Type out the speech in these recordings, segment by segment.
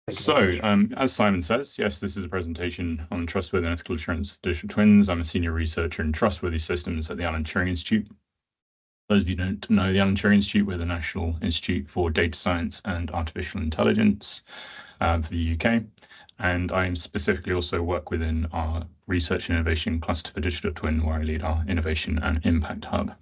Thank you very much. As Simon says, yes, this is a presentation on trustworthy and ethical assurance of digital twins. I'm a senior researcher in trustworthy systems at the Alan Turing Institute. Those of you who don't know the Alan Turing Institute, we're the National Institute for Data Science and Artificial Intelligence for the UK. And I specifically also work within our Research and Innovation Cluster for Digital Twin, where I lead our Innovation and Impact Hub.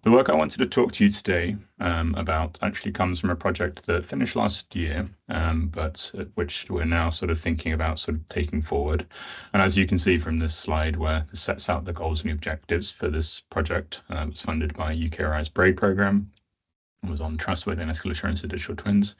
The work I wanted to talk to you today about actually comes from a project that finished last year, but which we're now sort of thinking about sort of taking forward. And as you can see from this slide, where it sets out the goals and the objectives for this project, it's funded by UKRI's BRAID program. Was on trustworthy and ethical assurance of digital twins.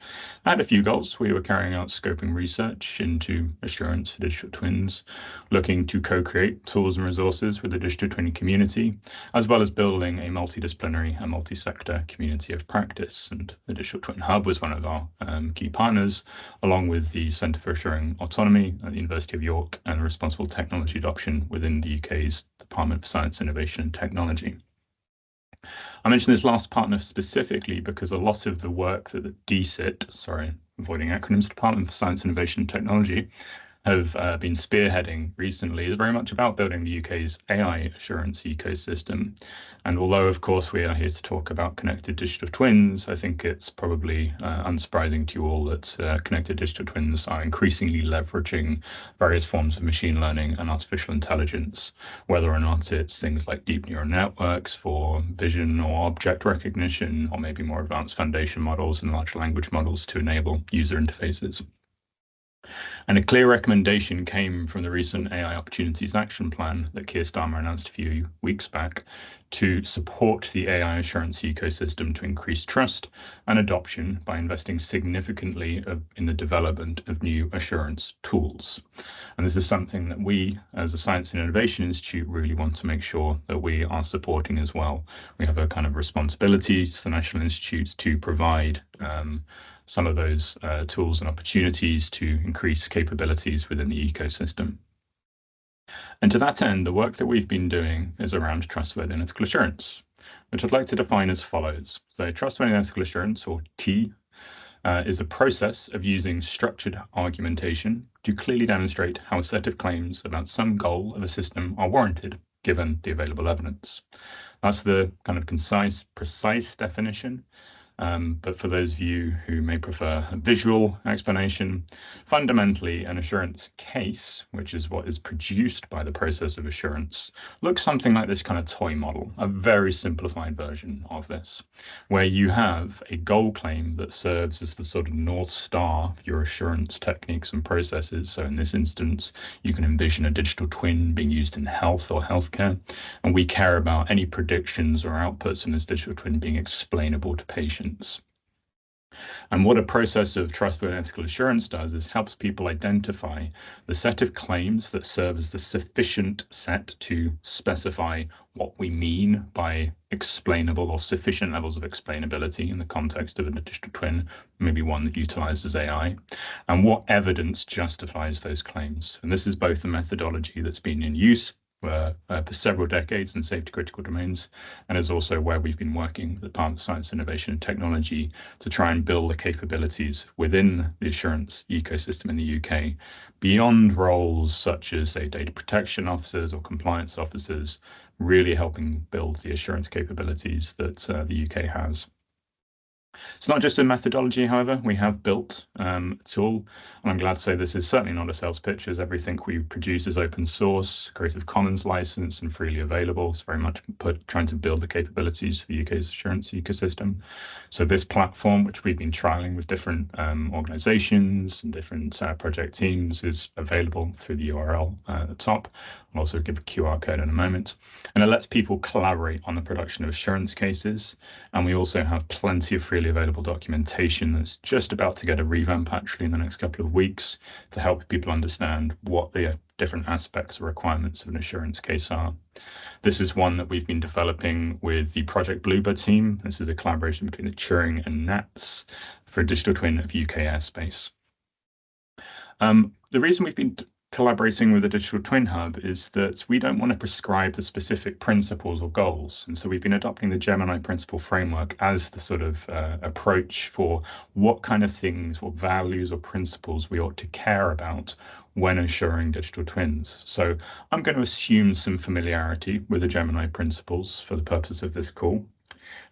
I had a few goals. We were carrying out scoping research into assurance for digital twins, looking to co-create tools and resources with the digital twin community, as well as building a multidisciplinary and multi-sector community of practice. And the Digital Twin Hub was one of our key partners, along with the Centre for Assuring Autonomy at the University of York and Responsible Technology Adoption within the UK's Department for Science, Innovation and Technology. I mention this last partner specifically because a lot of the work that the DSIT, avoiding acronyms, Department for Science, Innovation and Technology, have been spearheading recently is very much about building the UK's AI assurance ecosystem. And although, of course, we are here to talk about connected digital twins, I think it's probably unsurprising to you all that connected digital twins are increasingly leveraging various forms of machine learning and artificial intelligence, whether or not it's things like deep neural networks for vision or object recognition, or maybe more advanced foundation models and large language models to enable user interfaces. And a clear recommendation came from the recent AI Opportunities Action Plan that Keir Starmer announced a few weeks back to support the AI assurance ecosystem to increase trust and adoption by investing significantly in the development of new assurance tools. And this is something that we, as a Science and Innovation Institute, really want to make sure that we are supporting as well. We have a kind of responsibility to the National Institutes to provide some of those tools and opportunities to increase capabilities within the ecosystem. And to that end, the work that we've been doing is around trustworthy and ethical assurance, which I'd like to define as follows. So trustworthy and ethical assurance, or T, is a process of using structured argumentation to clearly demonstrate how a set of claims about some goal of a system are warranted, given the available evidence. That's the kind of concise, precise definition. But for those of you who may prefer a visual explanation, fundamentally an assurance case, which is what is produced by the process of assurance, looks something like this kind of toy model, a very simplified version of this, where you have a goal claim that serves as the sort of North Star for your assurance techniques and processes. So in this instance, you can envision a digital twin being used in health or healthcare, and we care about any predictions or outputs in this digital twin being explainable to patients. And what a process of trustworthy and ethical assurance does is helps people identify the set of claims that serve as the sufficient set to specify what we mean by explainable or sufficient levels of explainability in the context of a digital twin, maybe one that utilizes AI, and what evidence justifies those claims. And this is both a methodology that's been in use for several decades in safety critical domains, and is also where we've been working with the Department of Science, Innovation and Technology to try and build the capabilities within the assurance ecosystem in the UK, beyond roles such as, say, data protection officers or compliance officers, really helping build the assurance capabilities that the UK has. It's not just a methodology, however. We have built a tool, and I'm glad to say this is certainly not a sales pitch, as everything we produce is open source, Creative Commons license, and freely available. It's very much trying to build the capabilities of the UK's assurance ecosystem. So this platform, which we've been trialing with different organizations and different project teams, is available through the URL at the top. I'll also give a QR code in a moment. And it lets people collaborate on the production of assurance cases. And we also have plenty of freely available documentation that's just about to get a revamp actually in the next couple of weeks to help people understand what the different aspects or requirements of an assurance case are. This is one that we've been developing with the Project Bluebird team. This is a collaboration between the Turing and NATS for a digital twin of UK airspace. The reason we've been collaborating with the Digital Twin Hub is that we don't want to prescribe the specific principles or goals. And so we've been adopting the Gemini principle framework as the sort of approach for what kind of things, what values or principles we ought to care about when assuring digital twins. So I'm going to assume some familiarity with the Gemini principles for the purpose of this call.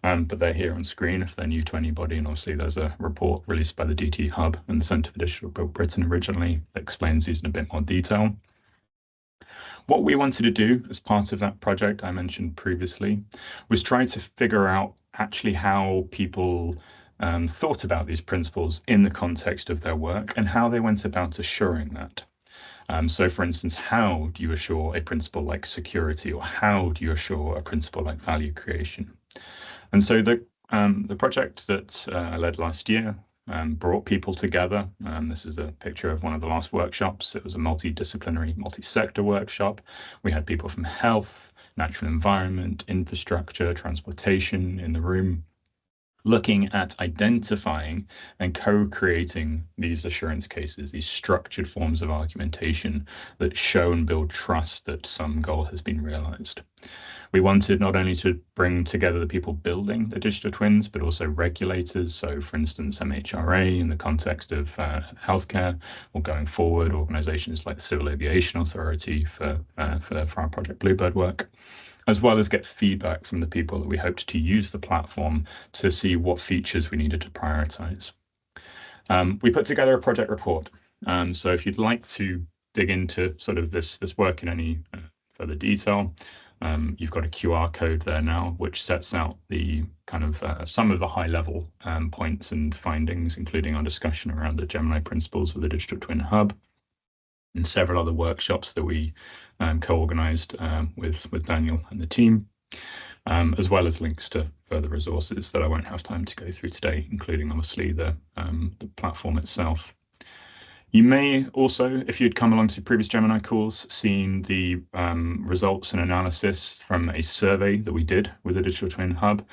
But they're here on screen if they're new to anybody. And obviously there's a report released by the DT Hub and the Centre for Digital Britain originally that explains these in a bit more detail. What we wanted to do as part of that project I mentioned previously was try to figure out actually how people thought about these principles in the context of their work and how they went about assuring that. So for instance, how do you assure a principle like security, or how do you assure a principle like value creation? And so the project that I led last year brought people together. This is a picture of one of the last workshops. It was a multidisciplinary, multi-sector workshop. We had people from health, natural environment, infrastructure, transportation in the room, looking at identifying and co-creating these assurance cases, these structured forms of argumentation that show and build trust that some goal has been realized. We wanted not only to bring together the people building the digital twins, but also regulators. So for instance, MHRA in the context of healthcare, or going forward, organizations like the Civil Aviation Authority for our Project Bluebird work, as well as get feedback from the people that we hoped to use the platform to see what features we needed to prioritize. We put together a project report. So if you'd like to dig into sort of this work in any further detail, you've got a QR code there now, which sets out the kind of some of the high level points and findings, including our discussion around the Gemini principles of the Digital Twin Hub, and several other workshops that we co-organized with Daniel and the team, as well as links to further resources that I won't have time to go through today, including obviously the platform itself. You may also, if you'd come along to previous Gemini calls, seen the results and analysis from a survey that we did with the Digital Twin Hub.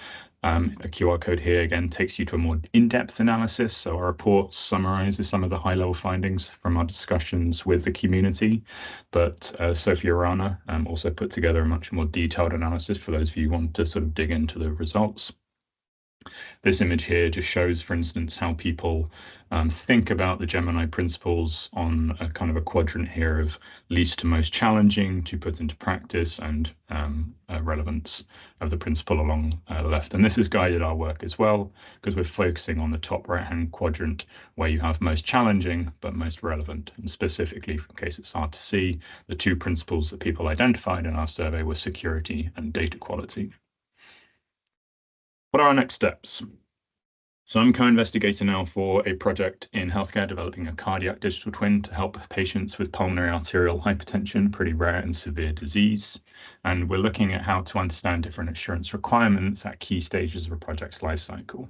A QR code here again takes you to a more in-depth analysis. So our report summarizes some of the high-level findings from our discussions with the community, but Sophia Rana also put together a much more detailed analysis for those of you who want to sort of dig into the results. This image here just shows, for instance, how people think about the Gemini principles on a kind of a quadrant here of least to most challenging to put into practice, and relevance of the principle along the left. And this has guided our work as well, because we're focusing on the top right-hand quadrant where you have most challenging but most relevant. And specifically, in case it's hard to see, the two principles that people identified in our survey were security and data quality. What are our next steps? So I'm co-investigator now for a project in healthcare developing a cardiac digital twin to help patients with pulmonary arterial hypertension, pretty rare and severe disease. And we're looking at how to understand different assurance requirements at key stages of a project's lifecycle.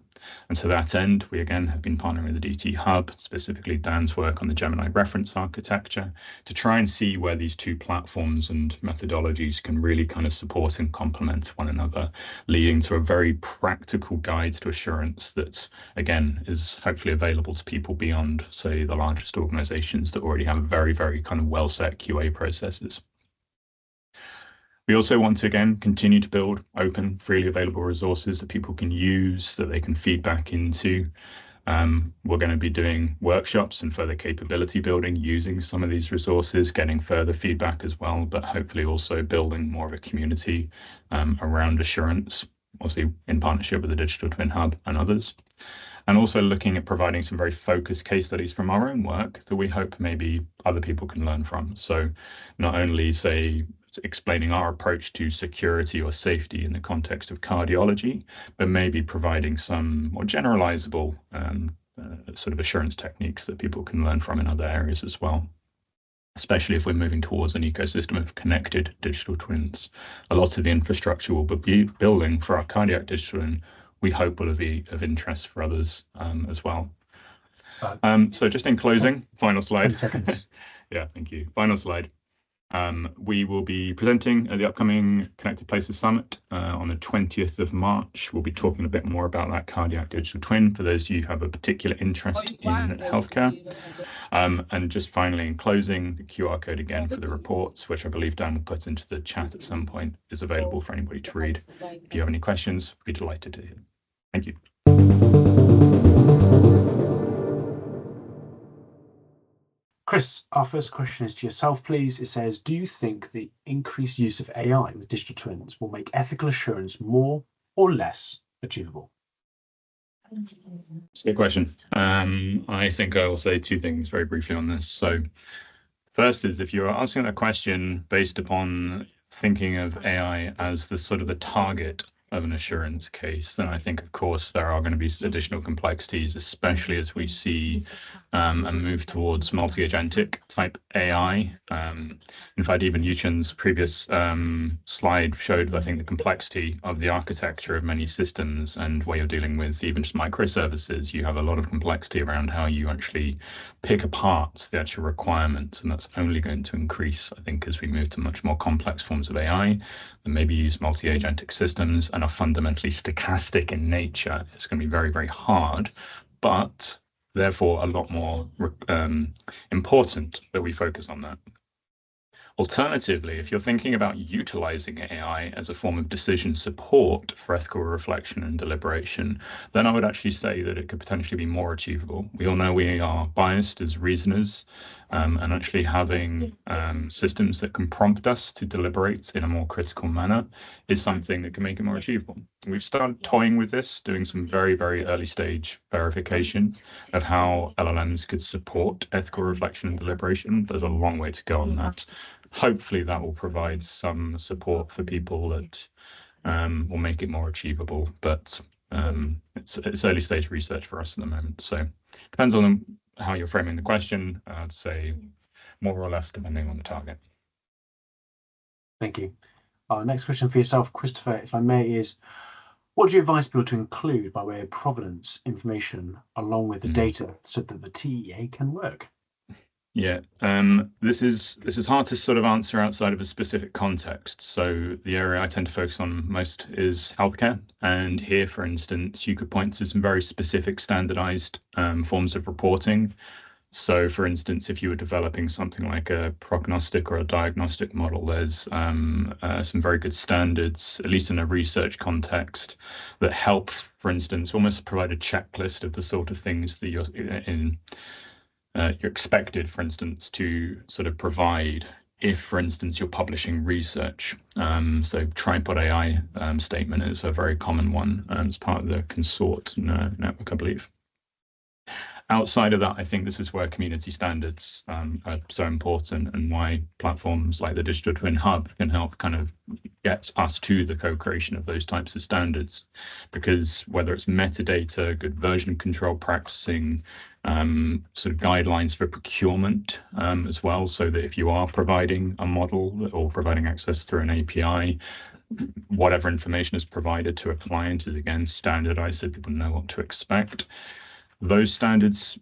And to that end, we again have been partnering with the DT Hub, specifically Dan's work on the Gemini reference architecture, to try and see where these two platforms and methodologies can really kind of support and complement one another, leading to a very practical guide to assurance that, again, is hopefully available to people beyond, say, the largest organizations that already have very, very kind of well set QA processes. We also want to, again, continue to build open, freely available resources that people can use, that they can feed back into. We're going to be doing workshops and further capability building using some of these resources, getting further feedback as well, but hopefully also building more of a community around assurance, obviously in partnership with the Digital Twin Hub and others. And also looking at providing some very focused case studies from our own work that we hope maybe other people can learn from. So not only, say, explaining our approach to security or safety in the context of cardiology, but maybe providing some more generalizable sort of assurance techniques that people can learn from in other areas as well, especially if we're moving towards an ecosystem of connected digital twins. A lot of the infrastructure we'll be building for our cardiac digital twin, we hope will be of interest for others as well. So just in closing, final slide. 10 seconds. Yeah, thank you. Final slide. We will be presenting at the upcoming Connected Places Summit on the 20th of March. We'll be talking a bit more about that cardiac digital twin for those of you who have a particular interest in healthcare. And just finally, in closing, the QR code again for the reports, which I believe Dan will put into the chat at some point, is available for anybody to read. If you have any questions, I'd be delighted to hear. Thank you. Chris, our first question is to yourself, please. It says, do you think the increased use of AI with digital twins will make ethical assurance more or less achievable? It's a good question. I think I will say two things very briefly on this. So first is, if you're asking that question based upon thinking of AI as the sort of the target of an assurance case, then I think, of course, there are going to be additional complexities, especially as we see a move towards multi-agentic type AI. In fact, even Yuchen's previous slide showed, I think, the complexity of the architecture of many systems, and where you're dealing with even just microservices, you have a lot of complexity around how you actually pick apart the actual requirements, and that's only going to increase, I think, as we move to much more complex forms of AI and maybe use multi-agentic systems and are fundamentally stochastic in nature. It's going to be very, very hard, but therefore a lot more important that we focus on that. Alternatively, if you're thinking about utilizing AI as a form of decision support for ethical reflection and deliberation, then I would actually say that it could potentially be more achievable. We all know we are biased as reasoners, and actually having systems that can prompt us to deliberate in a more critical manner is something that can make it more achievable. We've started toying with this, doing some very, very early stage verification of how LLMs could support ethical reflection and deliberation. There's a long way to go on that. Hopefully that will provide some support for people that will make it more achievable, but it's early stage research for us at the moment. So depends on how you're framing the question. I'd say more or less depending on the target. Thank you. Our next question for yourself, Christopher, if I may, is what do you advise people to include by way of provenance information along with the data so that the TEA can work? Yeah, this is hard to sort of answer outside of a specific context. So the area I tend to focus on most is healthcare. And here, for instance, you could point to some very specific standardized forms of reporting. So for instance, if you were developing something like a prognostic or a diagnostic model, there's some very good standards, at least in a research context, that help, for instance, almost provide a checklist of the sort of things that you're expected, for instance, to sort of provide if, for instance, you're publishing research. So Tripod AI statement is a very common one as part of the consort network, I believe. Outside of that, I think this is where community standards are so important, and why platforms like the Digital Twin Hub can help kind of get us to the co-creation of those types of standards. Because whether it's metadata, good version control practicing, sort of guidelines for procurement as well, so that if you are providing a model or providing access through an API, whatever information is provided to a client is again standardized so people know what to expect. Those standards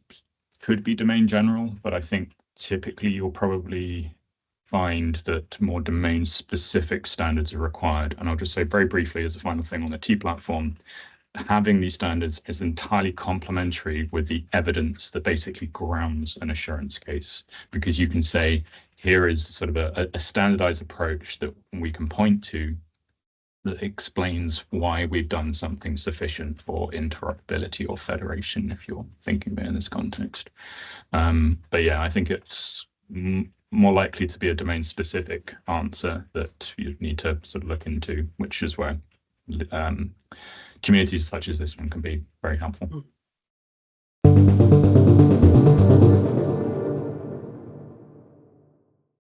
could be domain general, but I think typically you'll probably find that more domain specific standards are required. And I'll just say very briefly as a final thing on the T platform, having these standards is entirely complementary with the evidence that basically grounds an assurance case, because you can say, here is sort of a standardized approach that we can point to that explains why we've done something sufficient for interoperability or federation, if you're thinking about it in this context. But yeah, I think it's more likely to be a domain specific answer that you need to sort of look into, which is where communities such as this one can be very helpful.